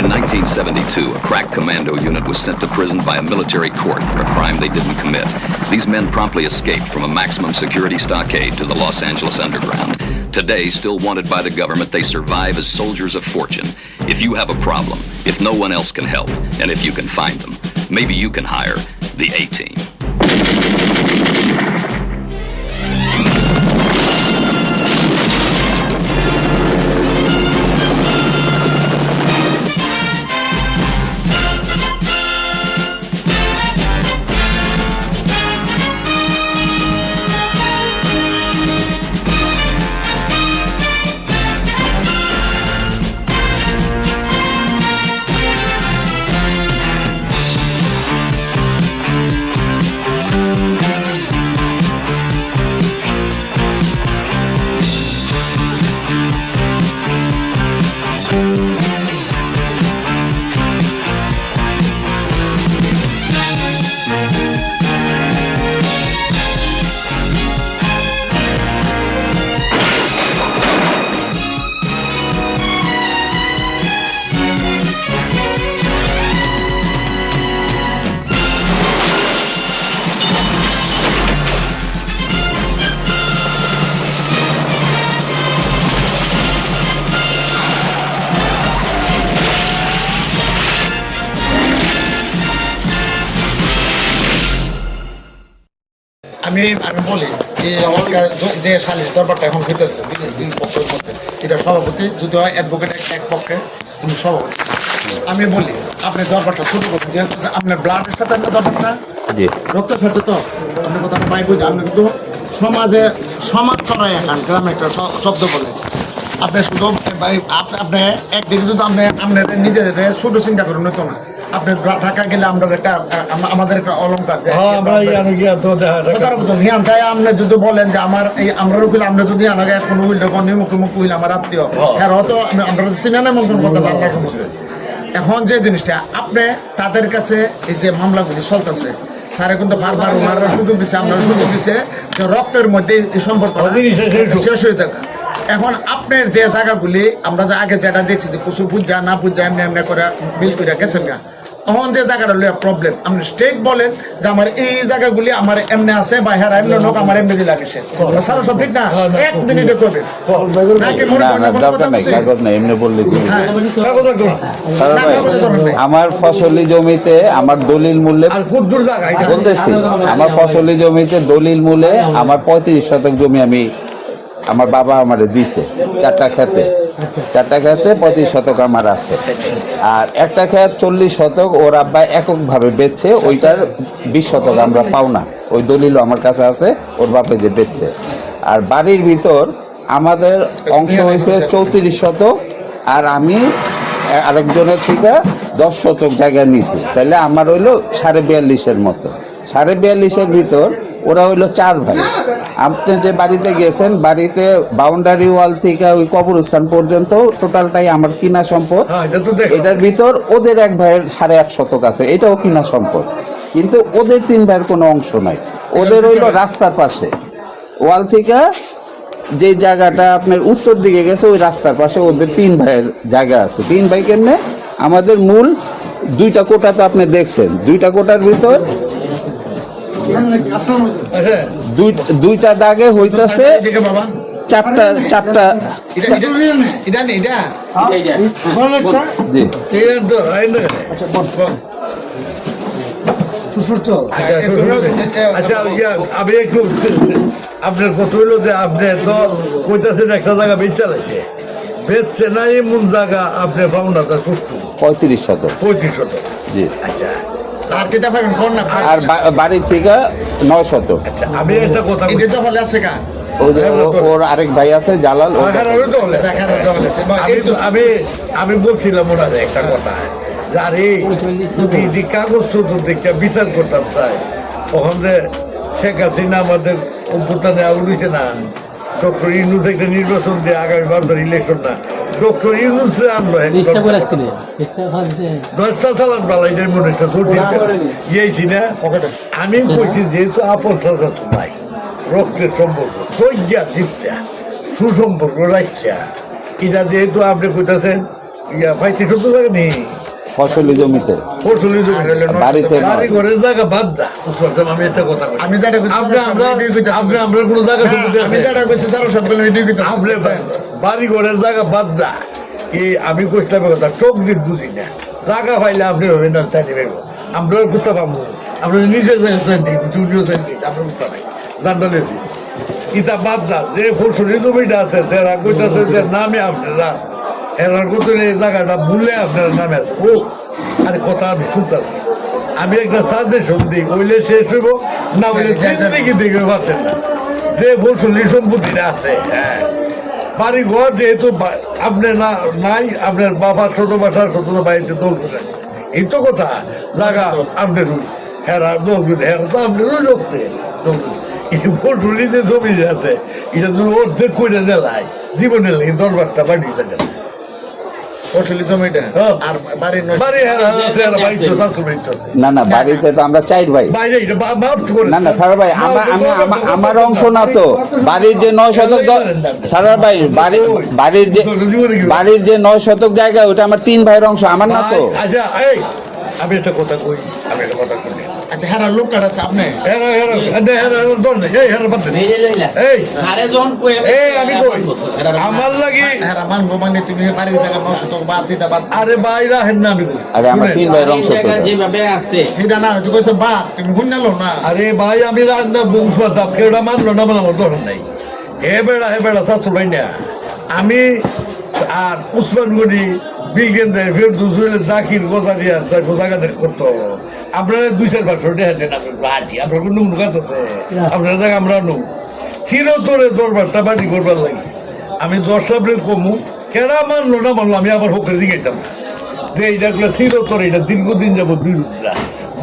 In 1972, a crack commando unit was sent to prison by a military court for a crime they didn't commit. These men promptly escaped from a maximum security stockade to the Los Angeles underground. Today, still wanted by the government, they survive as soldiers of fortune. If you have a problem, if no one else can help, and if you can find them, maybe you can hire the A-Team. আমি বলি যে আজকাল যে সালিশ দরবারটা এখন হইতেছে দুই পক্ষের মধ্যে, এটা সভাপতি যদি হয় অ্যাডভোকেট এক পক্ষে উনি সভাপতি। আমি বলি আপনি দরবারটা শুরু করুন, যেহেতু আপনার ব্লাডের সাথে আপনার দরবার না, রক্তের সাথে, তো আপনি কথা পাই বুঝি আপনি কিন্তু সমাজ চড়াই এখন গ্রামে একটা শব্দ বলে আপনি শুধু আপনি একদিকে যদি আপনার নিজেদের ছোট চিন্তা করুন তো না। আপনি ঢাকা গেলে আমরা আমাদের একটা অলঙ্কার আপনি যদি বলেন যে আমার এই আমরা উকিল, আমরা যদি আনাগে কোনো মুখ উইল আমার আত্মীয় হ্যাঁ হয়তো আমরা সিনেমা এমন কোনো কথা বাংলার মধ্যে। এখন যে জিনিসটা আপনি তাদের কাছে এই যে মামলাগুলি চলতেছে, স্যারে কিন্তু বারবার ওনারা সুযোগ দিচ্ছে, আমরা সুযোগ দিচ্ছে যে রক্তের মধ্যে এই সম্পর্ক শেষ হয়ে যাবে। এখন আপনার যে জায়গাগুলি আমরা যে আগে যেটা দেখছি যে প্রচুর বুঝা না বুঝা এমনি এমনি করে বিল করে গেছেন গা, তখন যে জায়গাটা লইয়া প্রবলেম আপনি স্টেট বলেন যে আমার এই জায়গাগুলি আমার এমনি আছে বা হ্যাঁ এমনি লোক আমার এমনি দিলে আসে সারা সব ঠিক না, এক মিনিটে করবেন আমার ফসলি জমিতে আমার দলিল মূল্যে বলতেছি, আমার ফসলি জমিতে দলিল মূল্যে আমার 35 শতক জমি আমি আমার বাবা আমারে দিছে, চারটা খেতে 35 শতক আমার আছে। আর একটা ক্ষেত 40 শতক ওর আব্বা এককভাবে বেচছে, ওইটার 20 শতক আমরা পাও না, ওই দলিলও আমার কাছে আছে, ওর বাপে যে বেচছে। আর বাড়ির ভিতর আমাদের অংশ হয়েছে 34 শতক, আর আমি আরেকজনের থেকে 10 শতক জায়গা নিয়েছি, তাহলে আমার হইলো 42.5 মতো। 42.5 ভিতর ওরা হইলো 4 ভাই। আপনি যে বাড়িতে গেছেন, বাড়িতে বাউন্ডারি ওয়াল থেকে ওই কবরস্থান পর্যন্ত টোটালটাই আমার কিনা সম্পদ। এটার ভিতর ওদের এক ভাইয়ের 8.5 শতক আছে, এটাও কিনা সম্পদ, কিন্তু ওদের 3 ভাইয়ের কোনো অংশ নাই। ওদের হইলো রাস্তার পাশে ওয়াল থেকে যে জায়গাটা আপনার উত্তর দিকে গেছে, ওই রাস্তার পাশে ওদের 3 ভাইয়ের জায়গা আছে। 3 ভাই কেমনে? আমাদের মূল 2টা কোটা তো আপনি দেখছেন, 2টা কোটার ভিতর দুইটা দাগে হইতেছে চারটা আমি একটু আপনার কত হইলো যে আপনি তো কইতাছেন একটা জায়গা বেচ চালাইছে, বেচছে না এমন জায়গা আপনি পাওনাটা ছোট্ট 35 শতক। 35 শতক, জি। আচ্ছা আর বাড়ির থেকে 9 শতক। আমি একটা কথা ওর আরেক ভাই আছে জালাল, আমি বলছিলাম ওনারে একটা কথা, আরে যদি কাগজ শুধু দেখে বিচার করতাম চাই, তখন যে শেখ হাসিনা আমাদের অভ্যুত্থানে উঠেছে না, ডক্টর ইউনূস একটা নির্বাচন দিয়ে আগামী ভারতের ইলেকশন না, ডক্টর ইউনূস আনলো 10টা চালান বালাইটার মনে একটা ইয়েছি না। আমি কইছি যেহেতু আপন চাচা তো নাই, রক্তের সম্পর্ক তৈয়া চিন্তা সুসম্পর্ক রাখিয়া, এটা যেহেতু আপনি কইতেছেন ইয়া 35 জায়গা নেই ফসলি জমিতে ফসলি জমি বাড়িতে নয়। বাড়ি ঘরের জায়গা বাদ দা আমি একটা কথা বলি আমি যেটা কইছি, আমরা কোনো জায়গা জমিতে আমি আছে? যেটা কইছি স্যার সব বলে এটাই কইতাছি। আপনি বাড়ি ঘরের জায়গা বাদ দা এই আমি কইতাম কথা চোখ দিয়ে বুঝি না জায়গা পাইলে আপনি হবেন না তাই দিবেন আমরা কোথা পাবো আমরা নিজের জায়গায় দিই চুরিও দিই আমরা কোথা নাই জানতে লেছি ইটা বাদ দা যে ফসলি জমিটা আছে যারা কইতাছে যে নামে আপনারা এরার কত এই জায়গাটা ভুলে আপনারা নামে আছে ও আরে কথা আমি শুনতেছি আমি একটা সাজেশন দিই ওইলে শেষ হইব না হইলে জিন্দিগি দেখে পাচ্ছেন না যে ফসলি সম্পত্তিটা আছে হ্যাঁ বাড়ি ঘর যেহেতু আপনার না নাই আপনার বাবা ছোট বাসা ছোট বাড়িতে দোল করে এই তো কথা জায়গা আপনার হেরা দোল করে হেরা তো আপনার ওই লোকতে এই ফসলি যে জমি যে আছে এটা তুমি অর্ধেক করে দেয় জীবনের লাগে দরবারটা বাড়িয়ে থাকে ফসলি জমিটা হ্যাঁ। আর বাড়ির নয় বাড়ি হেরা আছে আর বাড়ি তো শাশুড়ি বাড়ি তো আছে না বাড়িতে তো আমরা 4 ভাই। বাইরে এটা মাফ করে না স্যার ভাই আমার অংশ না তো বাড়ির যে 9 শতক স্যার ভাই বাড়ির যে 9 শতক জায়গা ওটা আমার 3 ভাইয়ের অংশ আমার না তো। আচ্ছা এই আমি একটা কথা কই আমি একটা কথা শুনি আচ্ছা হ্যাঁ লোক কাটাচ্ছে আপনি হেরা হেরা হেরা দর নেই এই হেরা বাদ এই এই আমি কই আমার লাগি হ্যাঁ মানবো মানে তুমি বাড়ির জায়গা নষ্ট তো বাদ দিতে বাদ আরে বাইরা হেন না আমি কই আরে আমার 3 ভাইয়ের অংশ তো। এটা না তুই কইছ বা তুমি শুননালো না আরে ভাই আমি রান্না বুঝবার দাম কেউটা মানলো না আমার দরকার নাই হে বেড়া শাস্ত্র ভাই না আমি আর উসমানগড়ি বিলগেন্দে ফের দুসুলে জাকির গোদারিয়া জায়গাতে করতো আপনারা 2-4 দেখা দেন আপনি হাঁটি আপনার কোনো কাজ আছে আপনার জায়গা আমরা নু চিরতরে দরবারটা বাড়ি করবার লাগে আমি 10 সাবরে কমু কেনা মানলো না মানলো আমি আবার হোকের জিগাইতাম না যে এইটাগুলো চিরতরে এটা দীর্ঘদিন যাবো বিরোধীরা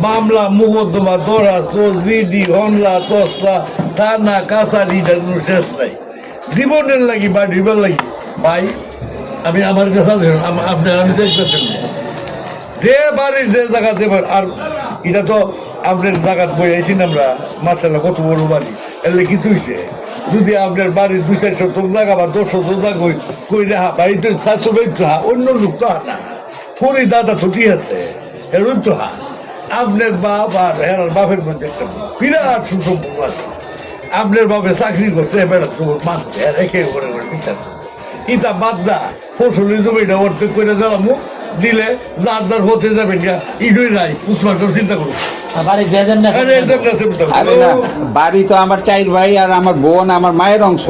মামলা মুকদ্দমা দরাজ জিডি হনলা তসলা থানা কাছারি এটার কোনো শেষ নাই জীবনের লাগি বা ডিবার লাগি ভাই আমি আমার কাছে আপনি আমি দেখতেছেন যে বাড়ি যে জায়গা যে আর এটা তো আপনার জায়গাত বই আইসি না আমরা মার্শাল্লাহ কত বড় বাড়ি এলে কি তুইছে যদি আপনার বাড়ির 2-4 শতক জায়গা বা 10 শতক জায়গা কই রাহা বাড়িতে 700 বাড়ি তো অন্য লোক তো না ফরি দাদা ছুটি আছে এরুন তো আপনার বাপ আর হেরার বাপের মধ্যে একটা বিরাট সুসম্পর্ক আছে আপনার বাপে চাকরি করছে বেড়া তোমার মানছে আর একে করে বিচার করছে ইটা বাদ দা ফসলি জমিটা অর্ধেক করে দিলাম দিলে যার হতে যাবেন ইডুই নাই উসমান চিন্তা করুন আরে না বাড়ি তো আমার 4 ভাই আর আমার বোন আমার মায়ের অংশ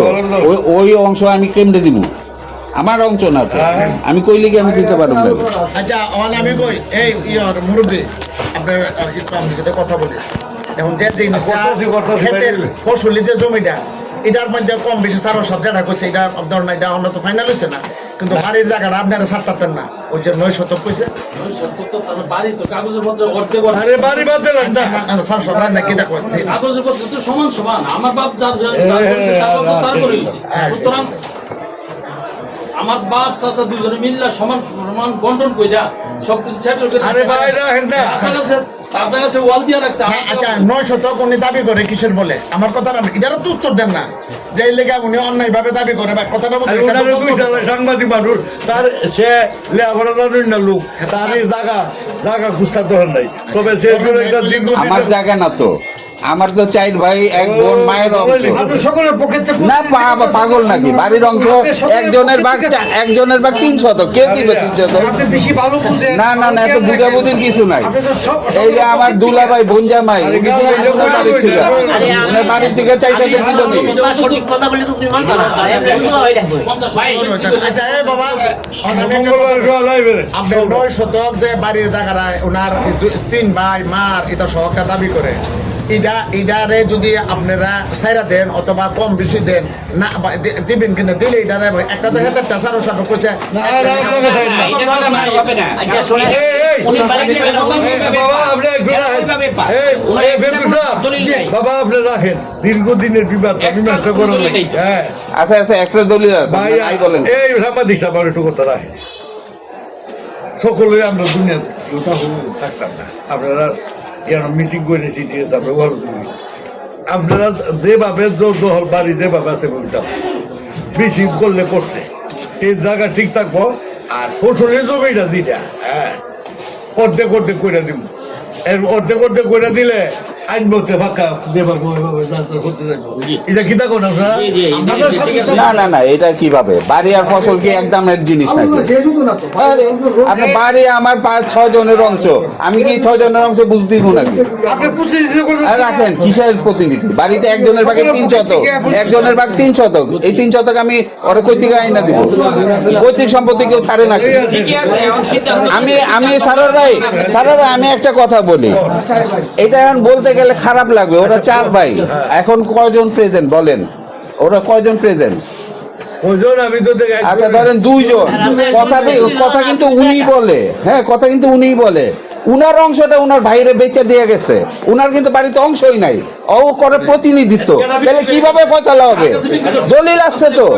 ওই অংশ আমি কেমনে দিব আমার অংশ না তো আমি কইলে কি আমি দিতে পারবো না। আচ্ছা আমি কই এই ইয়ার মুরব্বী আপনার আর কি আমি যদি কথা বলি এখন যে জিনিসটা ক্ষেতের ফসলি যে জমিটা এটার মধ্যে কম বেশি সারা সব জায়গা করছে এটা ধরনের এটা আমরা তো ফাইনাল হয়েছে না কিন্তু বাড়ির জায়গাটা আপনারা ছাড়তেন না ওই যে 9 শতক কইছে আরে বাড়ি বাদ দিলেন না স্যার সব না কি দেখো কাগজের পত্র তো সমান আমার বাপ তারপরে সুতরাং আমার বাপ চাচা দুজনে মিললা সমান বন্টন কইরা সবকিছু সেটেল করে আরে ভাই রাখেন না তার জায়গা সে ওয়াল দিয়ে রাখছে আচ্ছা 9 শতক উনি দাবি করে কিসের বলে আমার কথাটা এটারও তো উত্তর দেন না যে লেগে উনি অন্যায় ভাবে দাবি করে ভাই কথাটা বলছেন সাংবাদিক মানুষ তার সে লেখাপড়া জানেন না লোক তার জায়গা গুস্তা ধরেন নাই তবে সে একটা আমার জায়গা না তো আমার তো 4 ভাই এক বোন মায়ের অংশ সকলের পক্ষে না পাগল নাকি বাড়ির অংশ একজনের ভাগ 3 শতক কে দিবে 3 শতক আপনি বেশি ভালো বুঝেন না এত বুঝাবুঝির কিছু নাই এই যে আমার দুলা ভাই বোনজামাই ওনার বাড়ির থেকে 4 শতক দিল নি সঠিক কথা বলে তো তুই মানবা না আচ্ছা এই বাবা মঙ্গলবার আপনার 9 শতক যে বাড়ির জায়গাটা ওনার 3 ভাই মার এটা সহকটা দাবি করে ইডারে যদি আপনারা সাইরা দেন অথবা কম বেশি দেন না দিবেন কিনা দিলে ইডারে একটা তো হেতে পেশারও সাথে কইছে বাবা আপনি রাখেন দীর্ঘদিনের বিবাদ মীমাংসা করা লাগে হ্যাঁ আচ্ছা একটা দলিল ভাই বলেন এই সাংবাদিক সাহেব একটু কথা রাখেন সকলে আমরা দুনিয়া থাকতাম না আপনারা মিটিং করেছি ঠিক আছে আপনারা যেভাবে দল বাড়ি যেভাবে আছে বলতাম বেশি করলে করছে এই জায়গা ঠিক থাকবো আর ফসলের জমিটা যেটা হ্যাঁ অর্ধেক অর্ধেক করে দিব এর অর্ধেক অর্ধেক করে দিলে আইন বলতে ফাঁকা দেবার করতে যাবো এটা কি দেখো না না না না এটা কিভাবে বাড়ি আর ফসল কি এক দামের জিনিস নাকি আরে, আপনার বাড়ি আমার 5-6 জনের অংশ আমি কি 6 জনের অংশ বুঝতে দিব নাকি আর রাখেন কিসের প্রতিনিধি বাড়িতে একজনের ভাগে 3 শতক একজনের ভাগ 3 শতক এই 3 শতক আমি ওরা কৈতিক আইনা দিব কৈতিক সম্পত্তি কেউ ছাড়ে নাকি আমি সারার ভাই আমি একটা কথা বলি এটা এখন বলতে গেলে খারাপ লাগবে ওরা 4 ভাই এখন কয়জন প্রেজেন্ট বলেন ওরা কয়জন প্রেজেন্ট ওজন আমি তো দেখে আচ্ছা ধরেন 2 জন কথা কিন্তু উনি বলে হ্যাঁ কথা কিন্তু উনিই বলে উনার অংশটা উনার ভাইরে বেচে দিয়ে গেছে উনার কিন্তু বাড়িতে অংশই নাই ও করে প্রতিনিধিত্ব তাহলে কিভাবে ফয়সালা হবে দলিল আছে তো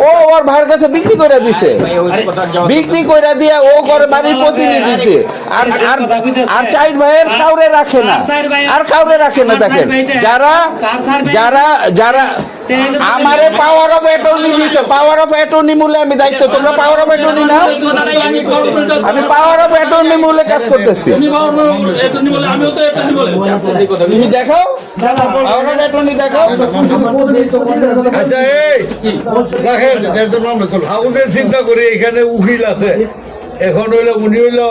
ও ওর ভাইয়ের কাছে বিক্রি করে দিছে বিক্রি করে দিয়ে ও করে বাড়ির প্রতিনিধিত্ব আর আর আর 4 ভাইয়ের কাউরে রাখে না আর কাউরে রাখে না দেখেন যারা যারা যারা আমারে পাওয়ার অফ অ্যাটর্নি দিছে পাওয়ার অফ অ্যাটর্নি মূলে আমি দায়িত্ব তোমরা পাওয়ার অফ অ্যাটর্নি নাও আমি পাওয়ার অফ অ্যাটর্নি মূলে কাজ করতেছি তুমি দেখাও পাওয়ার অফ অ্যাটর্নি দেখাও আচ্ছা এই দেখেন আমাদের চিন্তা করি এখানে উকিল আছে এখন হইলো উনি হইলো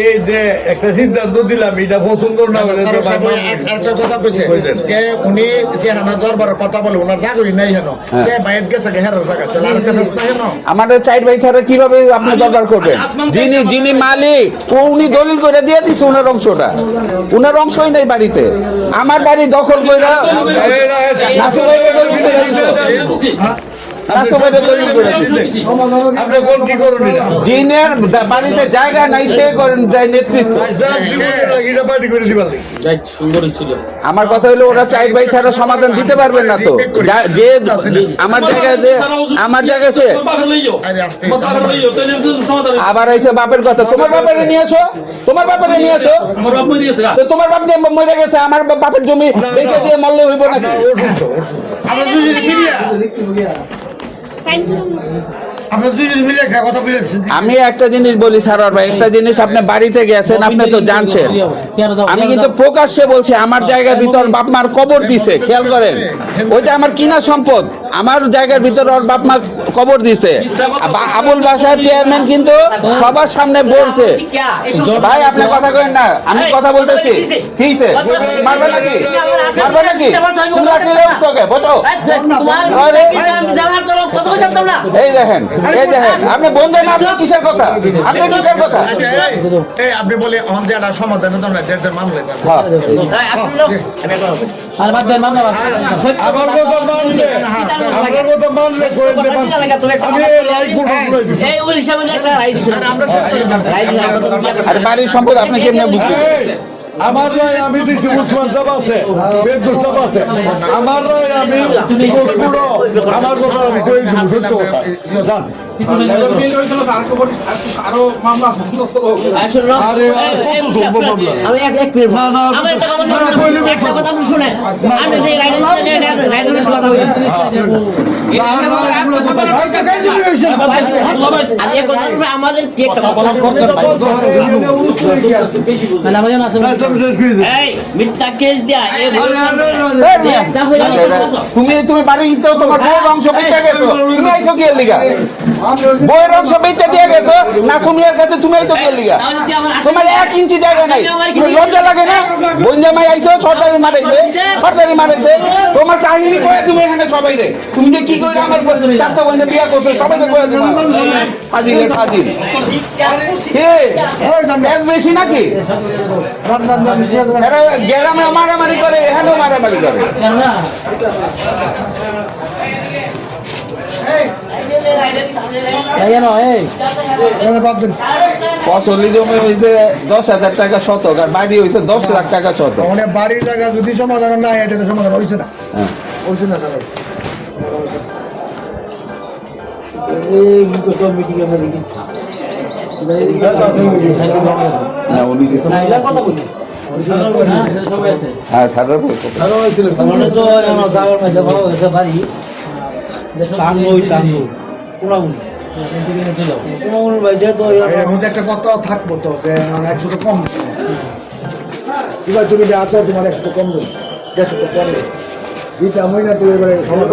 এই যে একটা সিদ্ধান্ত দিলাম এটা পছন্দ না হলে তো একটা কথা কইছে যে উনি যে হানা দরবারের কথা বলে ওনার জাগরি নাই হেন সে বাইরে গেছে হেরার জায়গা তাহলে আরেকটা প্রশ্ন কেন আমাদের 4 ভাই ছাড়া কিভাবে আপনি দরবার করবেন যিনি মালিক ও উনি দলিল করে দিয়ে দিছে ওনার অংশটা ওনার অংশই নাই বাড়িতে আমার বাড়ি দখল কইরা নাসু ভাই দলিল করে দিছে নাসু ভাই দলিল করে দিছে আপনি কোন কি করুন এটা জিনের বাড়িতে জায়গা নাই সে করেন যায় নেতৃত্ব জীবনের লাগিটা পার্টি করে দিবার সুন্দরই ছিল আমার কথা হলো ওরা 4 ভাই ছাড়া সমাধান দিতে পারবেন না তো যে আমার জায়গায় যে আমার জায়গায় আছে আবার আইসে বাপের কথা তোমার বাপের নিয়ে আসো তোমার বাপের নিয়ে আসো তো তোমার বাপ নিয়ে মরে গেছে আমার বাপের জমি বেচে দিয়ে মরলে হইব নাকি আমরা দুজনে মিলিয়া আমি একটা জিনিস বলি সারার ভাই একটা জিনিস আপনি বাড়িতে গেছেন আপনি তো জানছেন আমি কিন্তু প্রকাশ্যে বলছি আমার জায়গার ভিতর বাপ মার কবর দিছে খেয়াল করেন ওইটা আমার কিনা সম্পদ আমার জায়গার ভিতর ওর বাপ মা কবর দিছে আবুল বাসার চেয়ারম্যান কিন্তু সবার সামনে বলছে ভাই আপনি কথা করেন না আমি কথা বলতেছি ঠিক আছে মারবে নাকি মারবে নাকি তুমি আসলে তোকে বসো এই দেখেন আপনি বলছেন আপনি কিসের কথা আপনি কিসের কথা এই আপনি বলে আমাদের একটা সমাধান হতো না যে মামলা আর বাদ দেন মামলা আমার কথা মানলে করে দেবেন আমি লাইক করব এই ওই সামনে একটা রাইট ছিল আমরা আর বাড়ির সম্পদ আপনি কেমনে বুঝবেন আমার রায় আমি দিছি উসমান সাহেব আছে বেদুর সাহেব আছে আমার রায় আমি পুরো আমার কথা আমি কই দিব সত্য কথা জান আরে কত সব মামলা আমি এক মিনিট আমি একটা কথা আপনি শুনেন আমি যে রাইট কথা বলছি আমাদের কি একটা এই মিথ্যা কেস দেয়া তুমি বাড়িতে তোমার বউর অংশ বেচে গেছো তুমি আইছো কি এর লিগা বউয়ের অংশ বেচে দিয়ে গেছো না সুমিয়ার কাছে তুমি আইছো কি এর লিগা তোমার 1 ইঞ্চি জায়গা নাই তুমি লজ্জা লাগে না বঞ্জামাই আইছো সরকারি মারাইতে তোমার কাহিনী কয়ে তুমি এখানে সবাই রে তুমি যে কি কইরা আমার চাচা বোনে বিয়া করছো সবাই কয়ে দিবা ফাজিল কে এস বেশি নাকি এরা গ্রামে মারামারি করে এখানেও মারামারি করে ফসলি জমি হয়েছে 10,000 টাকা শতক আর বাড়ি হয়েছে 10 লাখ টাকা শতক মানে বাড়ির জায়গা যদি সমাধান না হয় এটা সমাধান হইছে না হইছে না স্যার না উনি হ্যাঁ সারার এর মধ্যে একটা কথা থাকবো তো যে মানে 100 তো কম এবার তুমি যে আছো তোমার 100 তো কম দেবো 150 তো কম দেবো দিতে আমি না তো এবারে সময়